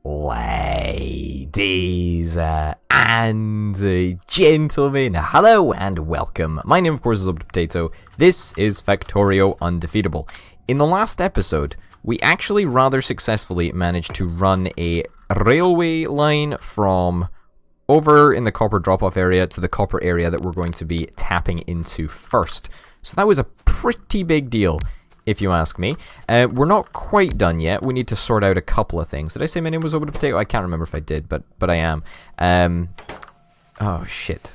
Ladies and gentlemen, hello and welcome. My name, of course, is Potato. This is Factorio Undefeatable. In the last episode, we actually rather successfully managed to run a railway line from over in the copper drop-off area to the copper area that we're going to be tapping into first. So that was a pretty big deal, if you ask me. We're not quite done yet. We need to sort out a couple of things. Did I say my name was Over the Potato? I can't remember if I did, but I am. Oh, shit.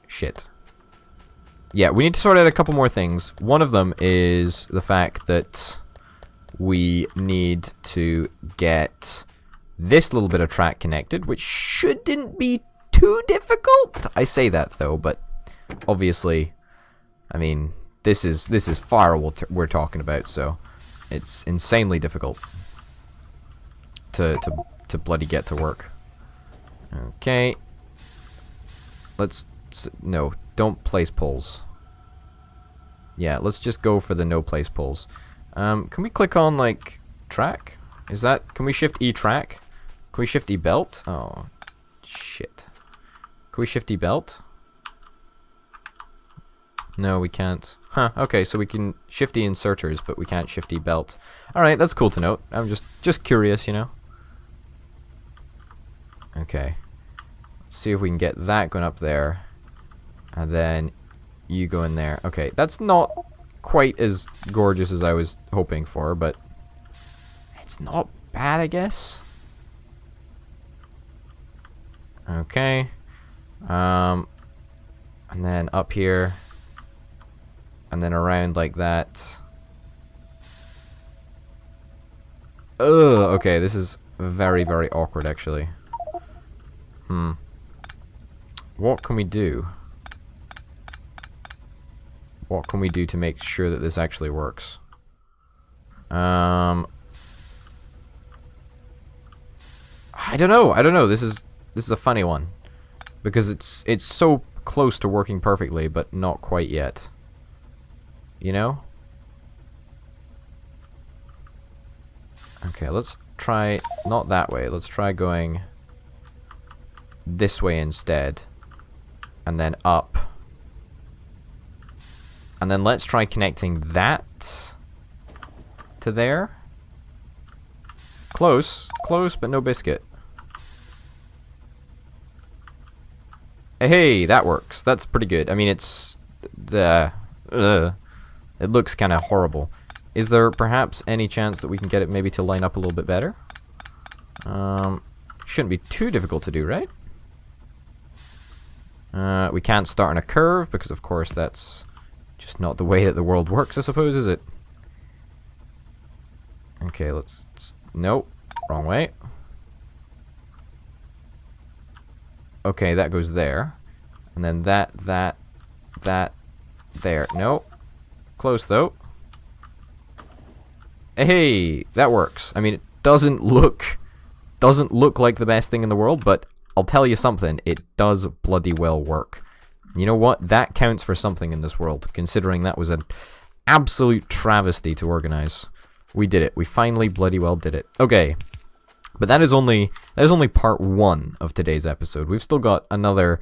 Shit. Yeah, we need to sort out a couple more things. One of them is the fact that we need to get this little bit of track connected, which shouldn't be too difficult. I say that, though, but obviously, I mean, this is far what we're talking about, so it's insanely difficult to bloody get to work. Okay. No, don't place pulls. Yeah, let's just go for the no place pulls. Can we click on, like, track? Can we shift E track? Can we shift E belt? Oh, shit. Can we shift E belt? No, we can't. Huh, okay, so we can shift E inserters, but we can't shift E belt. Alright, that's cool to note. I'm just curious, you know? Okay. Let's see if we can get that going up there. And then you go in there. Okay, that's not quite as gorgeous as I was hoping for, but it's not bad, I guess. Okay. And then up here. And then around like that. Ugh, okay, this is very, very awkward, actually. What can we do? What can we do to make sure that this actually works? I don't know. This is a funny one. Because it's so close to working perfectly, but not quite yet. You know? Okay, let's try not that way. Let's try going this way instead. And then up. And then let's try connecting that to there. Close, but no biscuit. Hey, that works. That's pretty good. I mean, it's it looks kind of horrible. Is there perhaps any chance that we can get it maybe to line up a little bit better? Shouldn't be too difficult to do, right? We can't start on a curve because, of course, that's just not the way that the world works, I suppose, is it? Okay, nope, wrong way. Okay, that goes there. And then that, there. Nope. Close, though. Hey, that works. I mean, it doesn't look like the best thing in the world, but I'll tell you something, it does bloody well work. You know what? That counts for something in this world, considering that was an absolute travesty to organize. We did it. We finally bloody well did it. Okay. But that is only part one of today's episode. We've still got another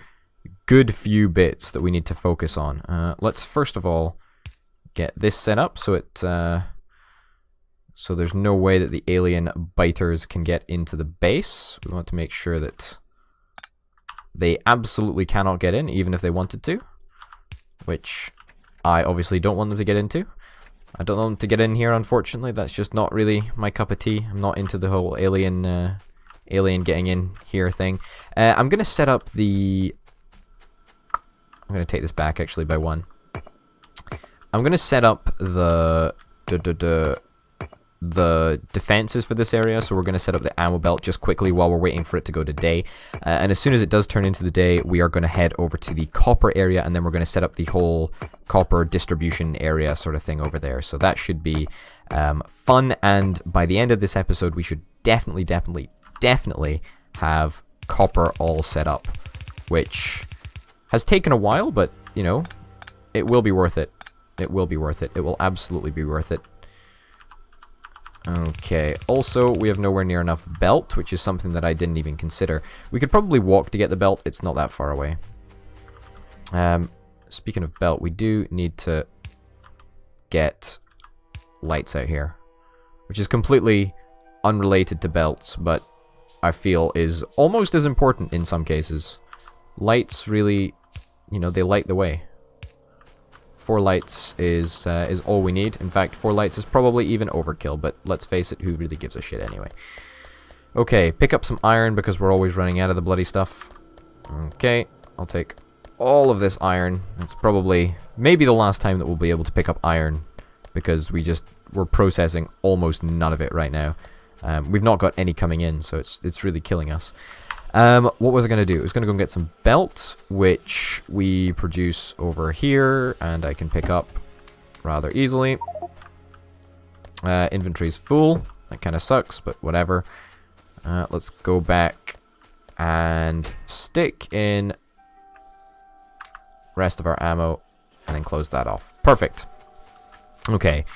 good few bits that we need to focus on. Let's first of all get this set up so so there's no way that the alien biters can get into the base. We want to make sure that they absolutely cannot get in, even if they wanted to, which I obviously don't want them to get into. I don't want them to get in here, unfortunately. That's just not really my cup of tea. I'm not into the whole alien getting in here thing. I'm going to set up the... I'm going to take this back, actually, by one. I'm going to set up the defenses for this area, so we're going to set up the ammo belt just quickly while we're waiting for it to go to day. And as soon as it does turn into the day, we are going to head over to the copper area, and then we're going to set up the whole copper distribution area sort of thing over there. So that should be fun, and by the end of this episode, we should definitely have copper all set up, which has taken a while, but, you know, it will be worth it. It will be worth it. It will absolutely be worth it. Okay, also, we have nowhere near enough belt, which is something that I didn't even consider. We could probably walk to get the belt, it's not that far away. Speaking of belt, we do need to get lights out here, which is completely unrelated to belts, but I feel is almost as important in some cases. Lights really, you know, they light the way. 4 lights is all we need. In fact, 4 lights is probably even overkill, but let's face it, who really gives a shit anyway? Okay, pick up some iron because we're always running out of the bloody stuff. Okay, I'll take all of this iron. It's probably, maybe the last time that we'll be able to pick up iron because we're processing almost none of it right now. We've not got any coming in, so it's really killing us. What was I going to do? I was going to go and get some belts, which we produce over here, and I can pick up rather easily. Inventory's full. That kind of sucks, but whatever. Let's go back and stick in rest of our ammo, and then close that off. Perfect. Okay.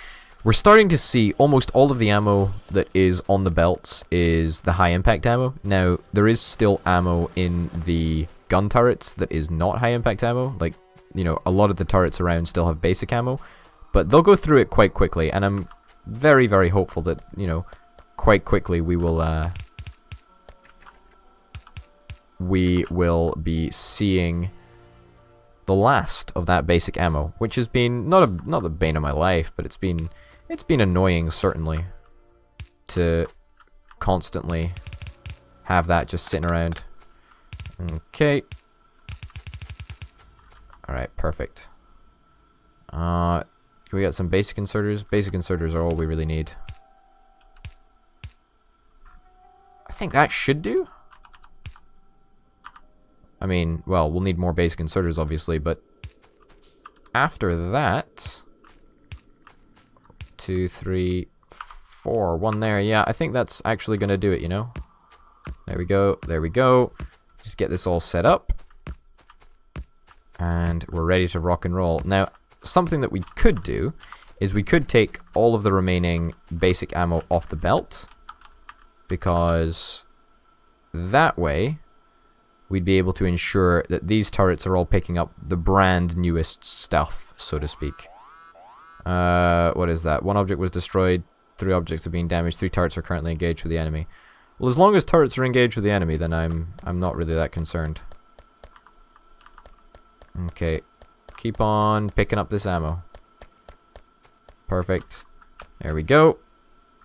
We're starting to see almost all of the ammo that is on the belts is the high impact ammo. Now, there is still ammo in the gun turrets that is not high impact ammo. Like, you know, a lot of the turrets around still have basic ammo, but they'll go through it quite quickly, and I'm very, very hopeful that, you know, quite quickly we will be seeing the last of that basic ammo, which has been not the bane of my life, but it's been annoying, certainly, to constantly have that just sitting around. Okay. Alright, perfect. Can we get some basic inserters? Basic inserters are all we really need. I think that should do. I mean, well, we'll need more basic inserters, obviously, but after that... 2, 3, 4, 1 there. Yeah, I think that's actually going to do it, you know? There we go, there we go. Just get this all set up. And we're ready to rock and roll. Now, something that we could do is we could take all of the remaining basic ammo off the belt, because that way we'd be able to ensure that these turrets are all picking up the brand newest stuff, so to speak. What is that? 1 object was destroyed, 3 objects are being damaged, 3 turrets are currently engaged with the enemy. Well, as long as turrets are engaged with the enemy, then I'm not really that concerned. Okay, keep on picking up this ammo. Perfect. There we go.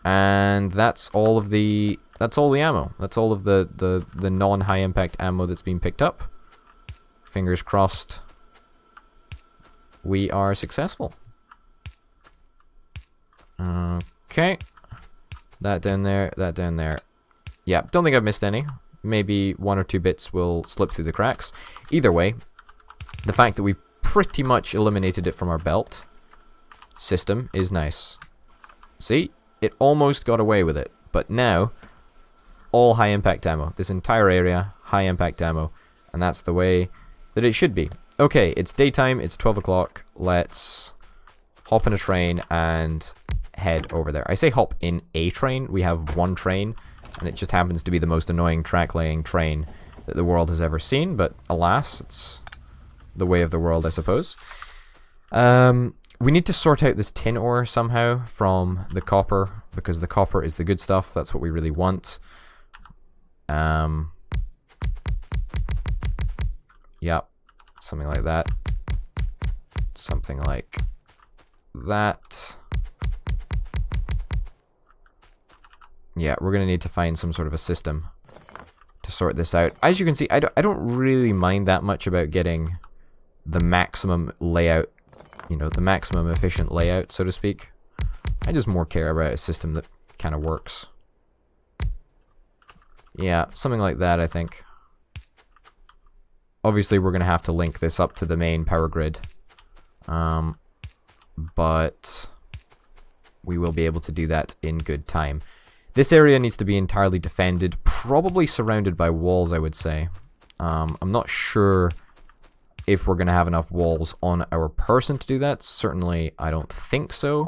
And that's all of the ammo. That's all of the non-high impact ammo that's been picked up. Fingers crossed. We are successful. Okay. That down there, that down there. Yeah, don't think I've missed any. Maybe 1 or 2 bits will slip through the cracks. Either way, the fact that we've pretty much eliminated it from our belt system is nice. See? It almost got away with it. But now, all high impact ammo. This entire area, high impact ammo. And that's the way that it should be. Okay, it's daytime, it's 12 o'clock. Let's hop in a train and head over there. I say hop in a train. We have 1 train, and it just happens to be the most annoying track-laying train that the world has ever seen, but alas, it's the way of the world, I suppose. We need to sort out this tin ore somehow from the copper, because the copper is the good stuff. That's what we really want. Yep, something like that. Something like that. Yeah, we're going to need to find some sort of a system to sort this out. As you can see, I don't really mind that much about getting the maximum layout, you know, the maximum efficient layout, so to speak. I just more care about a system that kind of works. Yeah, something like that, I think. Obviously, we're going to have to link this up to the main power grid. But we will be able to do that in good time. This area needs to be entirely defended, probably surrounded by walls, I would say. I'm not sure if we're going to have enough walls on our person to do that. Certainly, I don't think so.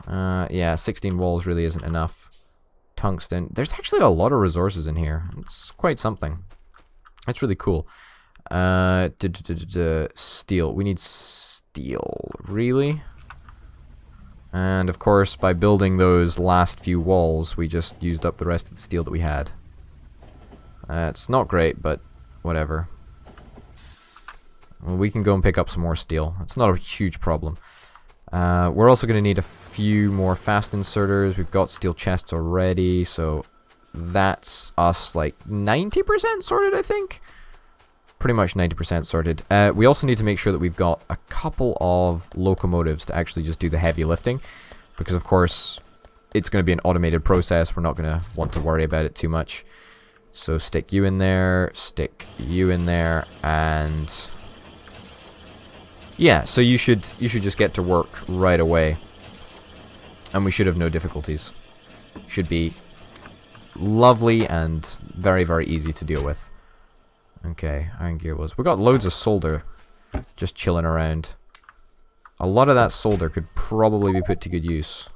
Yeah, 16 walls really isn't enough. Tungsten. There's actually a lot of resources in here. It's quite something. That's really cool. Steel. We need steel. Really? And of course, by building those last few walls, we just used up the rest of the steel that we had. It's not great, but whatever. Well, we can go and pick up some more steel. It's not a huge problem. We're also going to need a few more fast inserters. We've got steel chests already, so that's us like 90% sorted, I think. Pretty much 90% sorted. We also need to make sure that we've got a couple of locomotives to actually just do the heavy lifting, because of course it's going to be an automated process. We're not going to want to worry about it too much. So stick you in there, stick you in there, and yeah, so you should just get to work right away, and we should have no difficulties. Should be lovely and very, very easy to deal with. Okay, iron gear was. We got loads of solder just chilling around. A lot of that solder could probably be put to good use.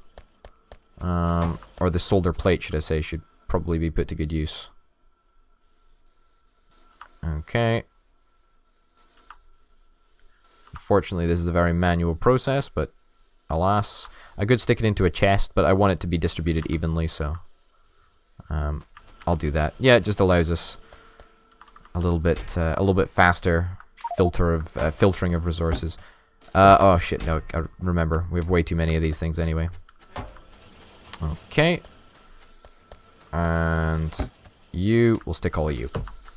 Or the solder plate, should I say, should probably be put to good use. Okay. Unfortunately, this is a very manual process, but alas. I could stick it into a chest, but I want it to be distributed evenly, so I'll do that. Yeah, it just allows us a little bit faster filtering of resources. Oh shit, no, I remember. We have way too many of these things anyway. Okay. And we'll stick all of you.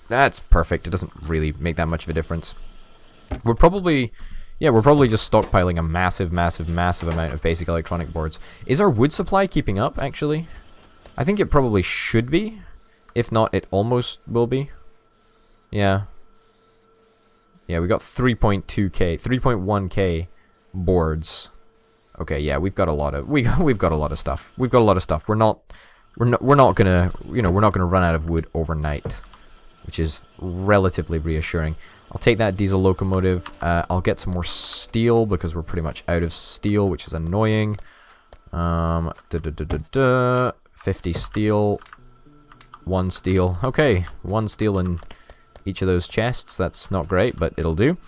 That's perfect. It doesn't really make that much of a difference. We're probably just stockpiling a massive amount of basic electronic boards. Is our wood supply keeping up, actually? I think it probably should be. If not, it almost will be. Yeah. Yeah, we got 3.1k boards. Okay, yeah, we've got a lot of we've got a lot of stuff. We've got a lot of stuff. We're not gonna run out of wood overnight, which is relatively reassuring. I'll take that diesel locomotive. I'll get some more steel because we're pretty much out of steel, which is annoying. 50 steel. 1 steel. Okay, 1 steel in each of those chests. That's not great, but it'll do.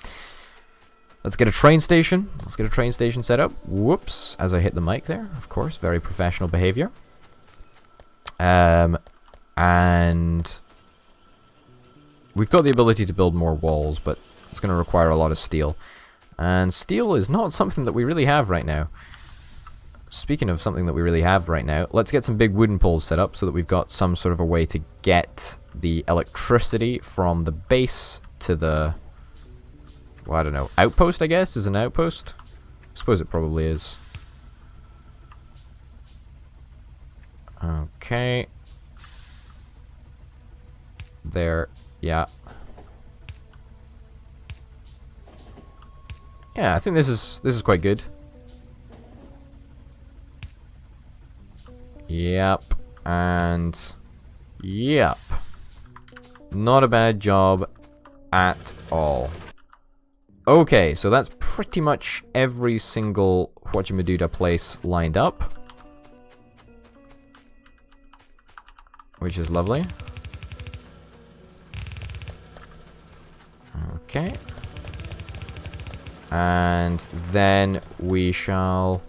Let's get a train station. Let's get a train station set up. Whoops, as I hit the mic there. Of course, very professional behavior. And we've got the ability to build more walls, but it's going to require a lot of steel. And steel is not something that we really have right now. Speaking of something that we really have right now, let's get some big wooden poles set up so that we've got some sort of a way to get the electricity from the base to the, well, I don't know, outpost, I guess? Is an outpost? I suppose it probably is. Okay. There. Yeah. Yeah, I think this is quite good. Yep. And yep. Not a bad job at all. Okay, so that's pretty much every single whatchamaduda place lined up, which is lovely. Okay. And then we shall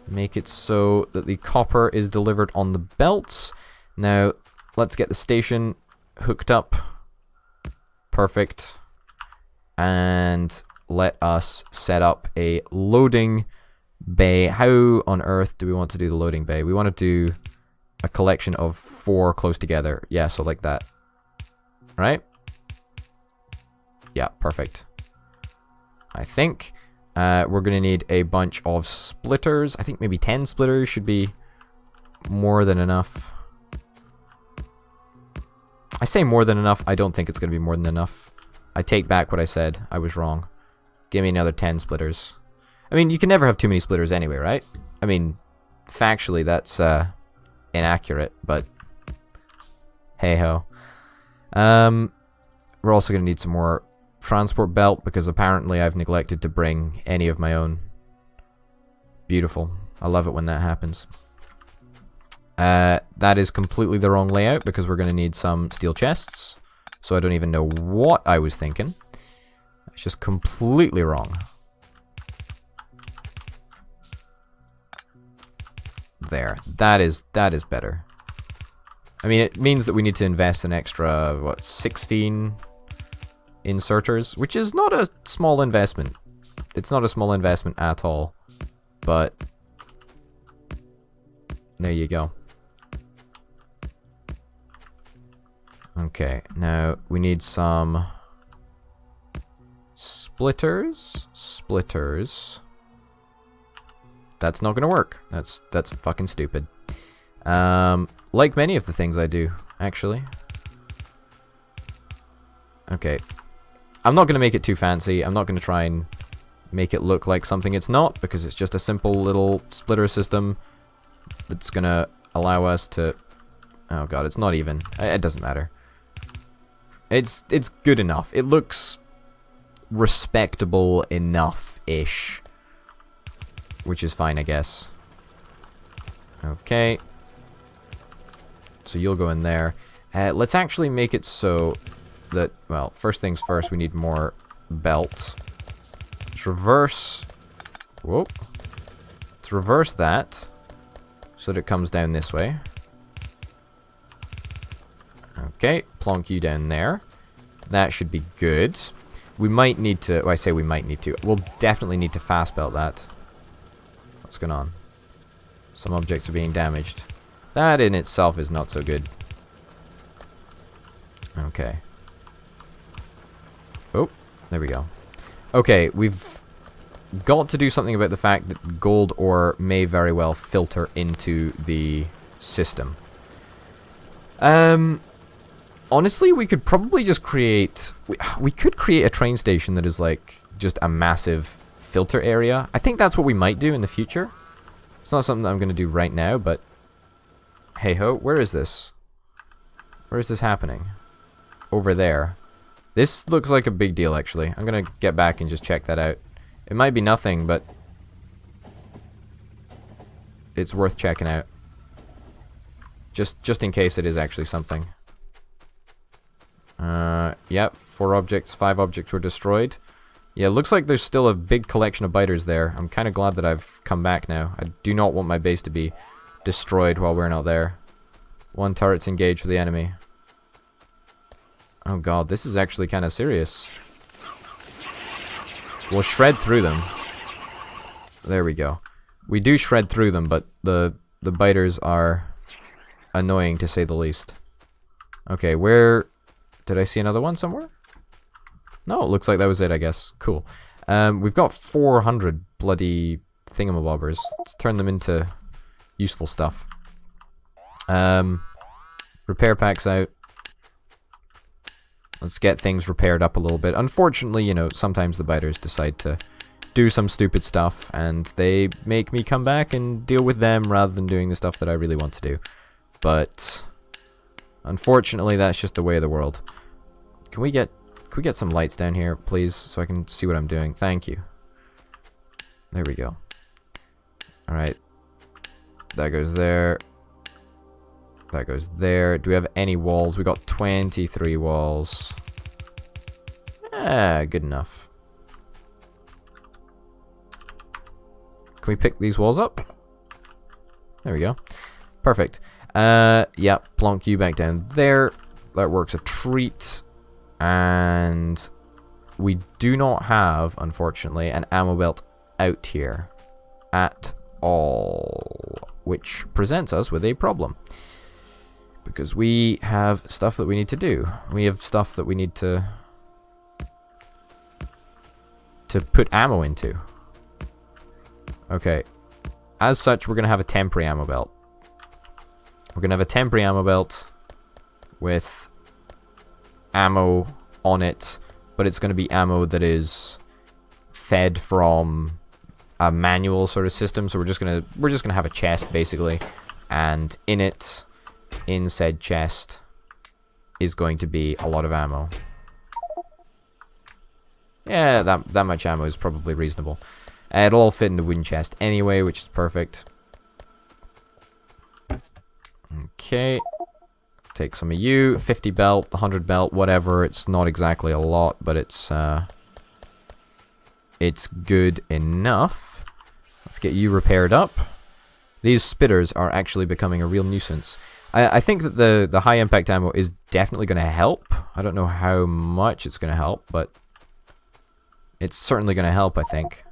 make it so that the copper is delivered on the belts. Now, let's get the station hooked up. Perfect. And let us set up a loading bay. How on earth do we want to do the loading bay? We want to do a collection of 4 close together. Yeah, so like that. Right? Yeah, perfect. I think we're going to need a bunch of splitters. I think maybe 10 splitters should be more than enough. I say more than enough. I don't think it's going to be more than enough. I take back what I said. I was wrong. Give me another 10 splitters. I mean, you can never have too many splitters anyway, right? I mean, factually, that's inaccurate, but hey-ho. We're also going to need some more transport belt, because apparently I've neglected to bring any of my own. Beautiful. I love it when that happens. That is completely the wrong layout because we're going to need some steel chests. So I don't even know what I was thinking. It's just completely wrong. There. That is better. I mean, it means that we need to invest an extra, what, 16 inserters, which is not a small investment. It's not a small investment at all. But there you go. Okay, now we need some splitters. Splitters. That's not gonna work. That's fucking stupid. Like many of the things I do, actually. Okay. I'm not gonna make it too fancy. I'm not gonna try and make it look like something it's not, because it's just a simple little splitter system that's gonna allow us to... Oh god, it's not even. It doesn't matter. It's good enough. It looks respectable enough-ish. Which is fine, I guess. Okay. So you'll go in there. Let's actually make it so that, well, first things first, we need more belt. Let's reverse... Whoa. Let's reverse that so that it comes down this way. Okay, plonk you down there. That should be good. We might need to... Well, I say we might need to. We'll definitely need to fast belt that. What's going on? Some objects are being damaged. That in itself is not so good. Okay. Oh, there we go. Okay, we've got to do something about the fact that gold ore may very well filter into the system. Honestly, we could probably just create... We could create a train station that is like just a massive filter area. I think that's what we might do in the future. It's not something that I'm going to do right now, but... Hey ho, where is this? Where is this happening? Over there. This looks like a big deal, actually. I'm going to get back and just check that out. It might be nothing, but... It's worth checking out. Just in case it is actually something. Yep, 4 objects, 5 objects were destroyed. Yeah, it looks like there's still a big collection of biters there. I'm kind of glad that I've come back now. I do not want my base to be destroyed while we're not there. 1 turret's engaged with the enemy. Oh god, this is actually kind of serious. We'll shred through them. There we go. We do shred through them, but the biters are annoying to say the least. Okay, where... Did I see another one somewhere? No, it looks like that was it, I guess. Cool. We've got 400 bloody thingamabobbers. Let's turn them into useful stuff. Repair packs out. Let's get things repaired up a little bit. Unfortunately, you know, sometimes the biters decide to do some stupid stuff, and they make me come back and deal with them rather than doing the stuff that I really want to do. But unfortunately, that's just the way of the world. Can we get some lights down here, please, so I can see what I'm doing? Thank you. There we go. Alright. That goes there. That goes there. Do we have any walls? We got 23 walls. Good enough. Can we pick these walls up? There we go. Perfect. Yeah, plonk you back down there. That works a treat. And we do not have, unfortunately, an ammo belt out here at all, which presents us with a problem. Because we have stuff that we need to do. We have stuff that we need to put ammo into. Okay. As such, we're going to have a temporary ammo belt. We're going to have a temporary ammo belt with ammo on it, but it's going to be ammo that is fed from a manual sort of system. So we're just going to have a chest basically, and in it, in said chest, is going to be a lot of ammo. Yeah, that much ammo is probably reasonable. It'll all fit in the wooden chest anyway, which is perfect. Okay. Take some of you. 50 belt, 100 belt, whatever. It's not exactly a lot, but it's good enough. Let's get you repaired up. These spitters are actually becoming a real nuisance. I think that the high impact ammo is definitely going to help. I don't know how much it's going to help, but it's certainly going to help, I think.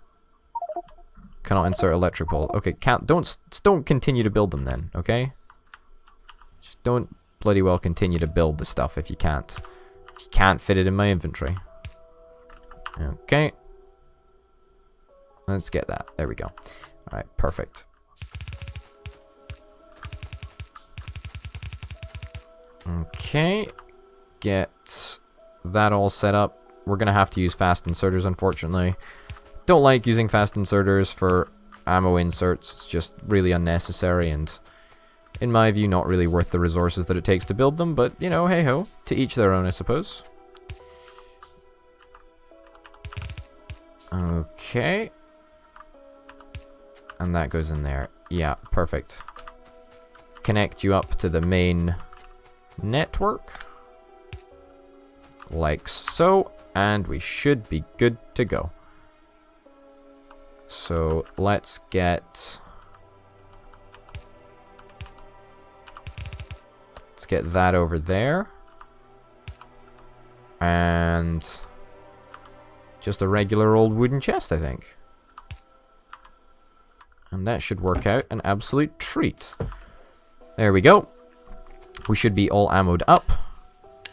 Cannot insert electric pole. Okay, don't continue to build them then, okay? Just don't bloody well continue to build the stuff if you can't. If you can't fit it in my inventory. Okay. Let's get that. There we go. Alright, perfect. Okay. Get that all set up. We're going to have to use fast inserters, unfortunately. Don't like using fast inserters for ammo inserts. It's just really unnecessary and, in my view, not really worth the resources that it takes to build them. But, you know, hey-ho. To each their own, I suppose. Okay. And that goes in there. Yeah, perfect. Connect you up to the main network. Like so. And we should be good to go. So, let's get that over there. And just a regular old wooden chest, I think. And that should work out an absolute treat. There we go. We should be all ammoed up.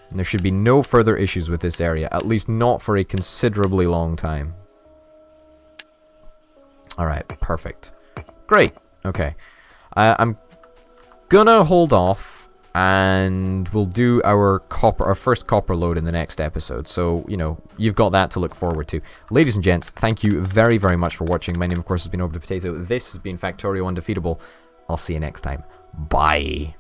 And there should be no further issues with this area. At least not for a considerably long time. Alright, perfect. Great. Okay. I'm gonna hold off, and we'll do our first copper load in the next episode. So, you know, you've got that to look forward to. Ladies and gents, thank you very, very much for watching. My name, of course, has been Potato. This has been Factorio Undefeatable. I'll see you next time. Bye.